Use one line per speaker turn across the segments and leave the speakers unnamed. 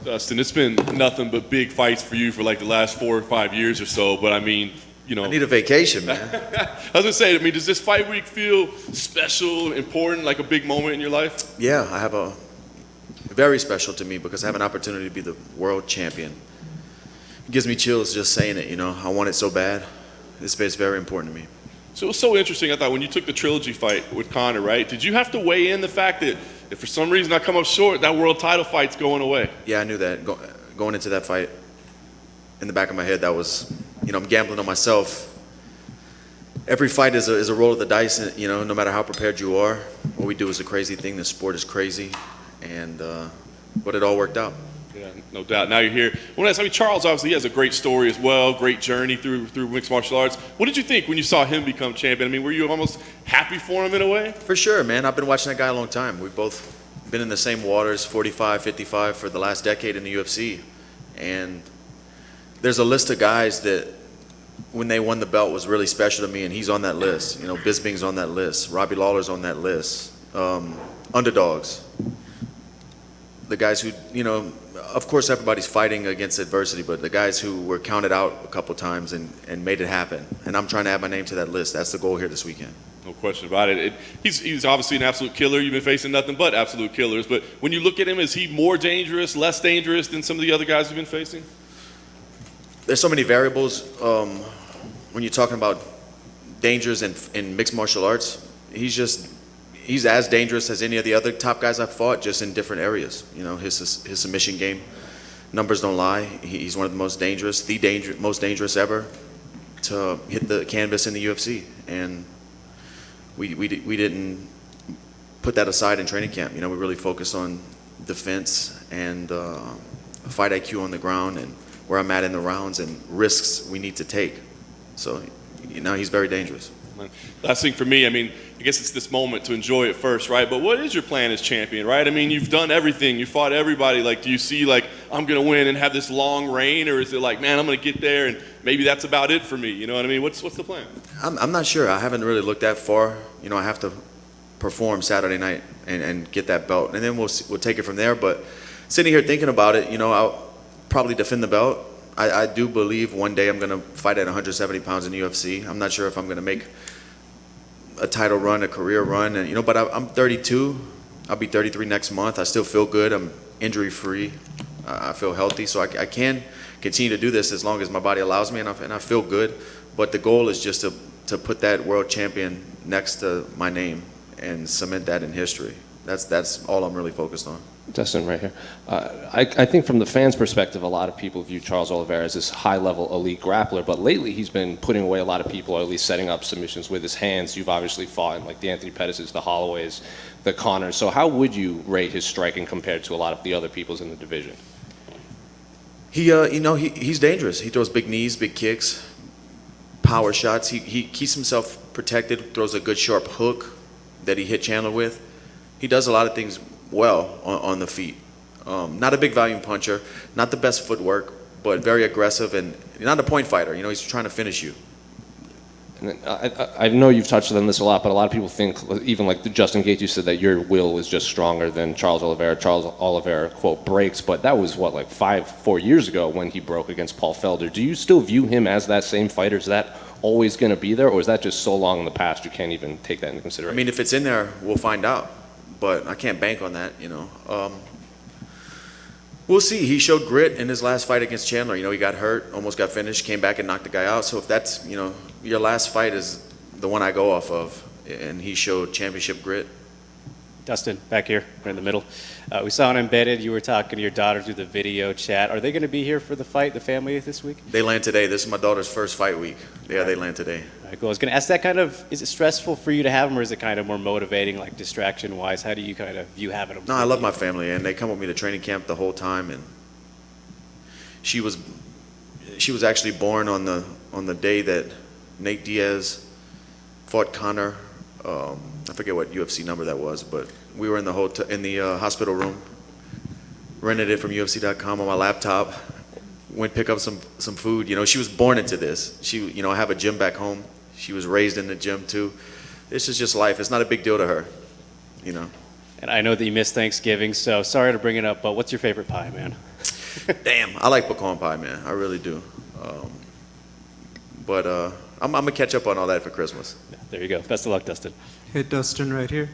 Dustin, it's been nothing but big fights for you for like the last 4 or 5 years or so. But I mean,
I need a vacation, man.
I was gonna say, I mean, does this fight week feel special, important, like a big moment in your life?
Yeah, I have a very special to me because I have an opportunity to be the world champion. It gives me chills just saying it. I want it so bad. This is very important to me.
So it was so interesting. I thought when you took the trilogy fight with Conor, right? Did you have to weigh in the fact that if for some reason I come up short, that world title fight's going away?
Yeah, I knew that going into that fight. In the back of my head, that was, I'm gambling on myself. Every fight is a roll of the dice, and, no matter how prepared you are. What we do is a crazy thing. The sport is crazy, but it all worked out.
Yeah, no doubt. Now you're here. Charles obviously has a great story as well, great journey through mixed martial arts. What did you think when you saw him become champion? I mean, were you almost happy for him in a way?
For sure, man. I've been watching that guy a long time. We've both been in the same waters, 45, 55 for the last decade in the UFC. And there's a list of guys that when they won the belt was really special to me, and he's on that list. Bisping's on that list. Robbie Lawler's on that list. Underdogs. The guys who, of course everybody's fighting against adversity, but the guys who were counted out a couple times and made it happen. And I'm trying to add my name to that list. That's the goal here this weekend.
No question about it. He's obviously an absolute killer. You've been facing nothing but absolute killers. But when you look at him, is he more dangerous, less dangerous than some of the other guys you've been facing?
There's so many variables when you're talking about dangers in mixed martial arts. He's as dangerous as any of the other top guys I've fought, just in different areas. His submission game, numbers don't lie. He's one of the most dangerous, most dangerous ever to hit the canvas in the UFC. And we didn't put that aside in training camp. We really focused on defense and fight IQ on the ground and where I'm at in the rounds and risks we need to take. So, he's very dangerous.
Last thing for me, I guess it's this moment to enjoy it first, right? But what is your plan as champion, right? You've done everything. You fought everybody. Do you see, I'm going to win and have this long reign? Or is it man, I'm going to get there and maybe that's about it for me? You know what I mean? What's the plan? I'm
not sure. I haven't really looked that far. I have to perform Saturday night and get that belt. And then we'll take it from there. But sitting here thinking about it, I'll probably defend the belt. I do believe one day I'm going to fight at 170 pounds in the UFC. I'm not sure if I'm going to make a title run, a career run, and but I'm 32. I'll be 33 next month. I still feel good. I'm injury free. I feel healthy, so I can continue to do this as long as my body allows me, and I feel good. But the goal is just to put that world champion next to my name and cement that in history. That's all I'm really focused on.
Dustin, right here. I think from the fans' perspective, a lot of people view Charles Oliveira as this high-level elite grappler, but lately he's been putting away a lot of people, or at least setting up submissions with his hands. You've obviously fought in the Anthony Pettis's, the Holloways, the Conors. So how would you rate his striking compared to a lot of the other people's in the division?
He's dangerous. He throws big knees, big kicks, power shots. He keeps himself protected, throws a good sharp hook that he hit Chandler with. He does a lot of things well on the feet. Not a big volume puncher, not the best footwork, but very aggressive and not a point fighter. He's trying to finish you.
And I know you've touched on this a lot, but a lot of people think, even Justin Gaethje said that your will is just stronger than Charles Oliveira. Charles Oliveira, quote, breaks, but that was 4 years ago when he broke against Paul Felder. Do you still view him as that same fighter? Is that always going to be there, or is that just so long in the past you can't even take that into consideration?
If it's in there, we'll find out. But I can't bank on that, We'll see. He showed grit in his last fight against Chandler. He got hurt, almost got finished, came back and knocked the guy out. So if that's, your last fight is the one I go off of, and he showed championship grit.
Dustin, back here, right in the middle. We saw on Embedded, you were talking to your daughter through the video chat. Are they going to be here for the fight, the family, this week?
They land today. This is my daughter's first fight week. Yeah, they land today.
All right, cool. I was going to ask that is it stressful for you to have them, or is it kind of more motivating, distraction-wise? How do you kind of view having them?
No, I love my family, and they come with me to training camp the whole time. And she was actually born on the day that Nate Diaz fought Conor. I forget what UFC number that was, but we were in the hospital room, rented it from UFC.com on my laptop, went pick up some food. She was born into this. I have a gym back home. She was raised in the gym too. This is just life. It's not a big deal to her,
And I know that you missed Thanksgiving, so sorry to bring it up, but what's your favorite pie, man?
Damn, I like pecan pie, man. I really do. But I'm gonna catch up on all that for Christmas.
There you go. Best of luck, Dustin.
Hey, Dustin, right here.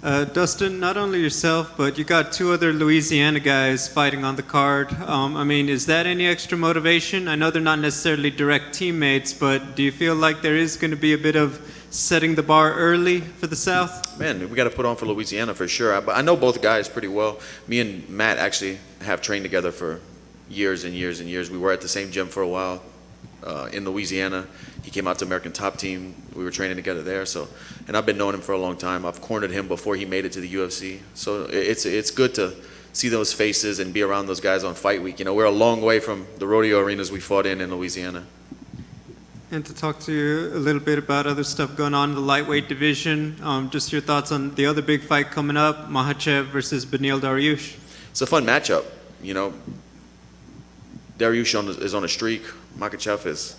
Dustin, not only yourself, but you got two other Louisiana guys fighting on the card. I mean, is that any extra motivation? I know they're not necessarily direct teammates, but do you feel like there is going to be a bit of setting the bar early for the South?
Man, we got to put on for Louisiana for sure. But I know both guys pretty well. Me and Matt actually have trained together for years and years and years. We were at the same gym for a while in Louisiana. He came out to American Top Team. We were training together there. So, and I've been knowing him for a long time. I've cornered him before he made it to the UFC. So it's good to see those faces and be around those guys on fight week. You know, we're a long way from the rodeo arenas we fought in Louisiana.
And to talk to you a little bit about other stuff going on in the lightweight division, just your thoughts on the other big fight coming up, Makhachev versus Beneil Dariush.
It's a fun matchup. You know, Dariush is on a streak. Makhachev is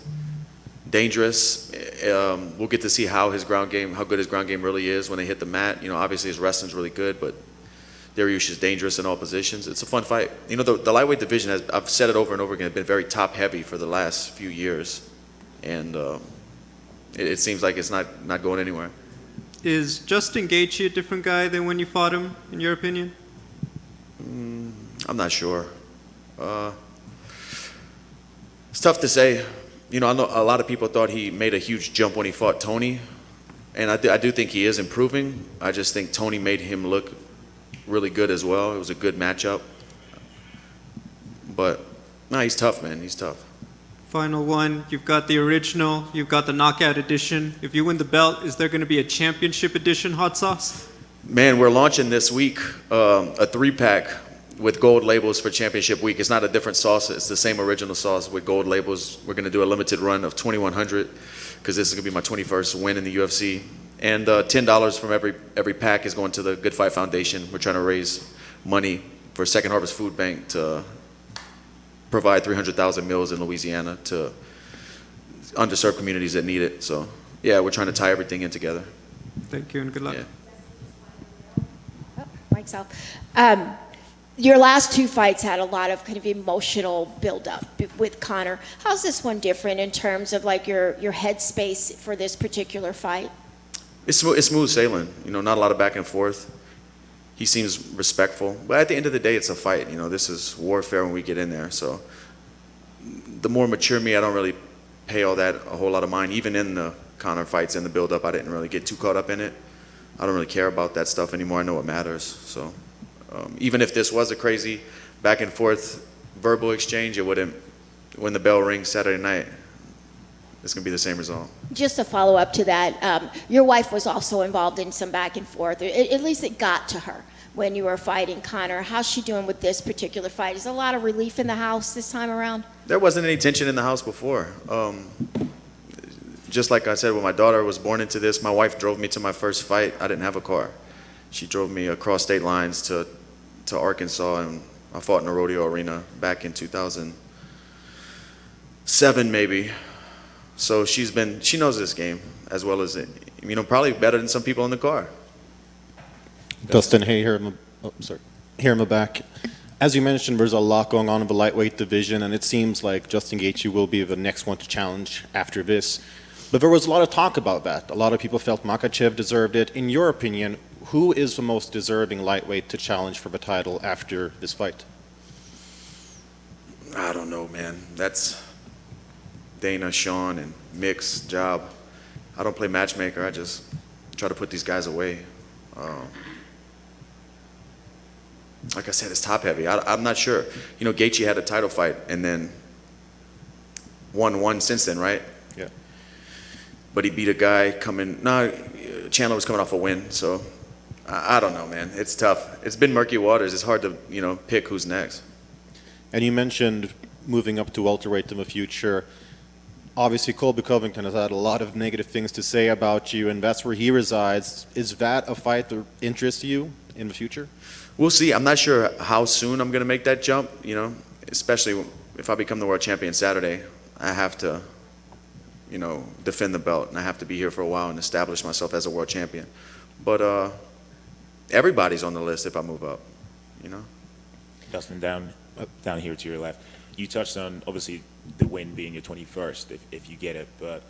dangerous. We'll get to see how good his ground game really is when they hit the mat. You know, obviously his wrestling's really good, but Dariush is dangerous in all positions. It's a fun fight. You know, the lightweight division I've said it over and over again, been very top heavy for the last few years. And it seems like it's not going anywhere.
Is Justin Gaethje a different guy than when you fought him, in your opinion?
I'm not sure. It's tough to say. You know, I know a lot of people thought he made a huge jump when he fought Tony, and I do think he is improving. I just think Tony made him look really good as well. It was a good matchup. But no, he's tough, man. He's tough.
Final one, you've got the original, you've got the knockout edition. If you win the belt, is there going to be a championship edition hot sauce?
Man, we're launching this week a 3-pack with gold labels for championship week. It's not a different sauce. It's the same original sauce with gold labels. We're going to do a limited run of 2,100 because this is going to be my 21st win in the UFC. And $10 from every pack is going to the Good Fight Foundation. We're trying to raise money for Second Harvest Food Bank to provide 300,000 meals in Louisiana to underserved communities that need it. So, yeah, we're trying to tie everything in together.
Thank you and good luck.
Yeah.
Oh, mic's off. Your last two fights had a lot of kind of emotional buildup with Conor. How's this one different in terms of like your headspace for this particular fight?
It's smooth sailing. You know, not a lot of back and forth. He seems respectful, but at the end of the day, it's a fight. You know, this is warfare when we get in there. So, the more mature me, I don't really pay a whole lot of mind. Even in the Conor fights and the build-up, I didn't really get too caught up in it. I don't really care about that stuff anymore. I know what matters. So, even if this was a crazy back and forth verbal exchange, it wouldn't. When the bell rings Saturday night, it's gonna be the same result.
Just a follow up to that, your wife was also involved in some back and forth. At least it got to her when you were fighting Conor. How's she doing with this particular fight? Is there a lot of relief in the house this time around?
There wasn't any tension in the house before. Just like I said, when my daughter was born into this, my wife drove me to my first fight. I didn't have a car. She drove me across state lines to Arkansas, and I fought in a rodeo arena back in 2007 maybe. So she knows this game as well as, you know, probably better than some people in the car.
Dustin, hey, here in the back. As you mentioned, there's a lot going on in the lightweight division, and it seems like Justin Gaethje will be the next one to challenge after this. But there was a lot of talk about that. A lot of people felt Makhachev deserved it. In your opinion, who is the most deserving lightweight to challenge for the title after this fight?
I don't know, man. That's Dana, Sean, and Mick's job. I don't play matchmaker. I just try to put these guys away. Like I said, it's top heavy. I'm not sure. You know, Gaethje had a title fight and then won one since then, right?
Yeah.
But he beat a guy Chandler was coming off a win, so I don't know, man. It's tough. It's been murky waters. It's hard to, you know, pick who's next.
And you mentioned moving up to welterweight in the future. Obviously, Colby Covington has had a lot of negative things to say about you, and that's where he resides. Is that a fight that interests you in the future?
We'll see. I'm not sure how soon I'm going to make that jump, you know, especially if I become the world champion Saturday. I have to, you know, defend the belt, and I have to be here for a while and establish myself as a world champion. But everybody's on the list if I move up, you know.
Dustin, down here to your left. You touched on, obviously, the win being your 21st, if you get it, but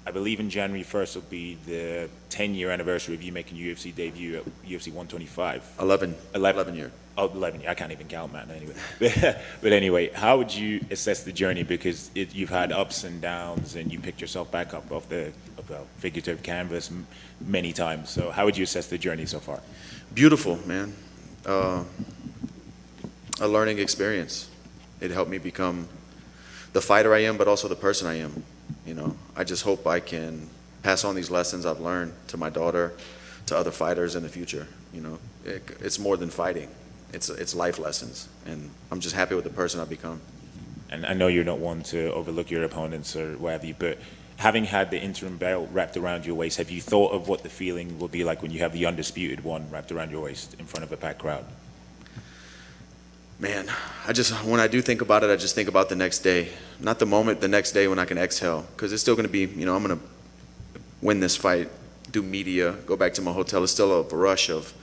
I believe in January 1st will be the 10-year anniversary of you making your UFC debut at UFC 125.
11 year.
Oh, 11. I can't even count, man, anyway. But anyway, how would you assess the journey? Because you've had ups and downs, and you picked yourself back up off the figurative canvas many times. So how would you assess the journey so far?
Beautiful, man. A learning experience. It helped me become the fighter I am, but also the person I am. You know, I just hope I can pass on these lessons I've learned to my daughter, to other fighters in the future. You know, it's more than fighting. It's life lessons, and I'm just happy with the person I've become.
And I know you're not one to overlook your opponents or what have you, but having had the interim belt wrapped around your waist, have you thought of what the feeling will be like when you have the undisputed one wrapped around your waist in front of a packed crowd?
Man, when I do think about it, I just think about the next day. Not the moment, the next day when I can exhale. Because it's still going to be, you know, I'm going to win this fight, do media, go back to my hotel. It's still a rush of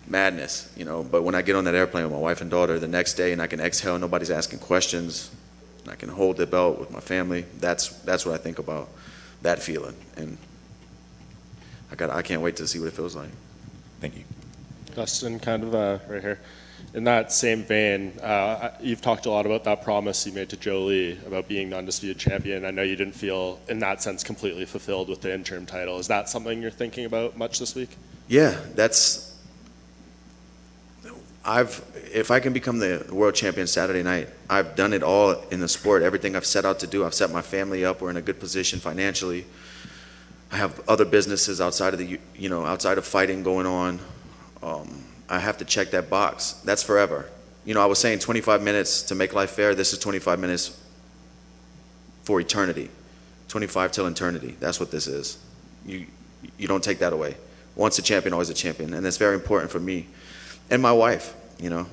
madness, you know. But when I get on that airplane with my wife and daughter the next day and I can exhale, nobody's asking questions, and I can hold the belt with my family, that's what I think about, that feeling. And I can't wait to see what it feels like.
Thank you.
Dustin, kind of right here. In that same vein, you've talked a lot about that promise you made to Jolie about being the undisputed champion. I know you didn't feel, in that sense, completely fulfilled with the interim title. Is that something you're thinking about much this week?
Yeah, if I can become the world champion Saturday night, I've done it all in the sport. Everything I've set out to do, I've set my family up. We're in a good position financially. I have other businesses outside of outside of fighting going on. I have to check that box. That's forever. You know, I was saying 25 minutes to make life fair. This is 25 minutes for eternity. 25 till eternity. That's what this is. You don't take that away. Once a champion, always a champion. And it's very important for me and my wife, you know,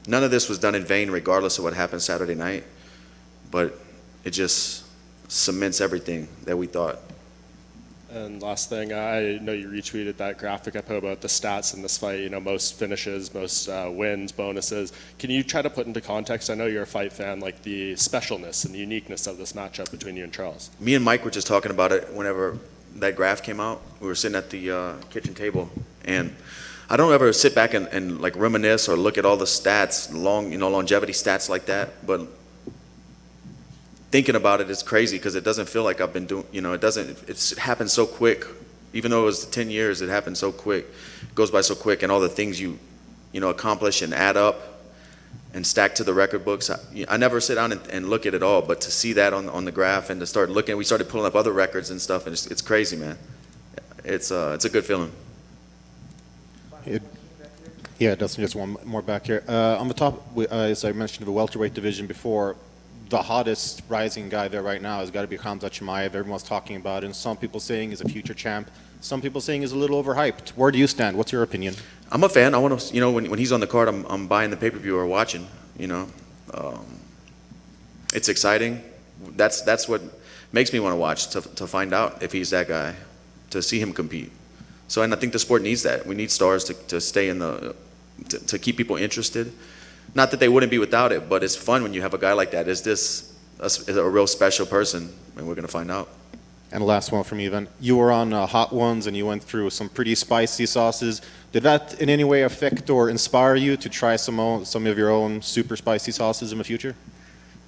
none of this was done in vain regardless of what happened Saturday night. But it just cements everything that we thought.
And last thing, I know you retweeted that graphic I put about the stats in this fight, you know, most finishes, most wins, bonuses. Can you try to put into context, I know you're a fight fan, like the specialness and the uniqueness of this matchup between you and Charles?
Me and Mike were just talking about it whenever that graph came out. We were sitting at the kitchen table, and I don't ever sit back and like reminisce or look at all the stats, longevity stats like that, but thinking about it is crazy because it doesn't feel like I've been doing, it's happened so quick. Even though it was 10 years, it happened so quick. It goes by so quick, and all the things you accomplish and add up and stack to the record books. I never sit down and look at it all, but to see that on the graph and to start looking, we started pulling up other records and stuff, and it's crazy, man. It's a good feeling.
Yeah, Dustin, just one more back here. On the top, as I mentioned, the welterweight division before, the hottest rising guy there right now has got to be Khamzat Chimaev. Everyone's talking about it, and some people saying he's a future champ. Some people saying he's a little overhyped. Where do you stand? What's your opinion?
I'm a fan. I want to, when he's on the card, I'm buying the pay-per-view or watching. It's exciting. That's what makes me want to watch, to find out if he's that guy, to see him compete. So, and I think the sport needs that. We need stars to stay to keep people interested. Not that they wouldn't be without it, but it's fun when you have a guy like that. Is this a real special person? And we're going to find out.
And the last one from you then. You were on Hot Ones and you went through some pretty spicy sauces. Did that in any way affect or inspire you to try some of your own super spicy sauces in the future?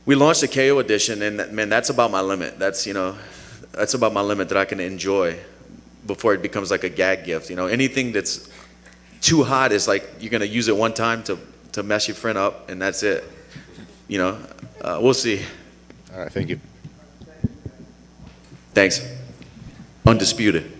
We launched a KO edition, and man, that's about my limit. That's about my limit that I can enjoy before it becomes like a gag gift. Anything that's too hot is like you're going to use it one time to mess your friend up, and that's it. We'll see.
All right, thank you.
Thanks. Undisputed.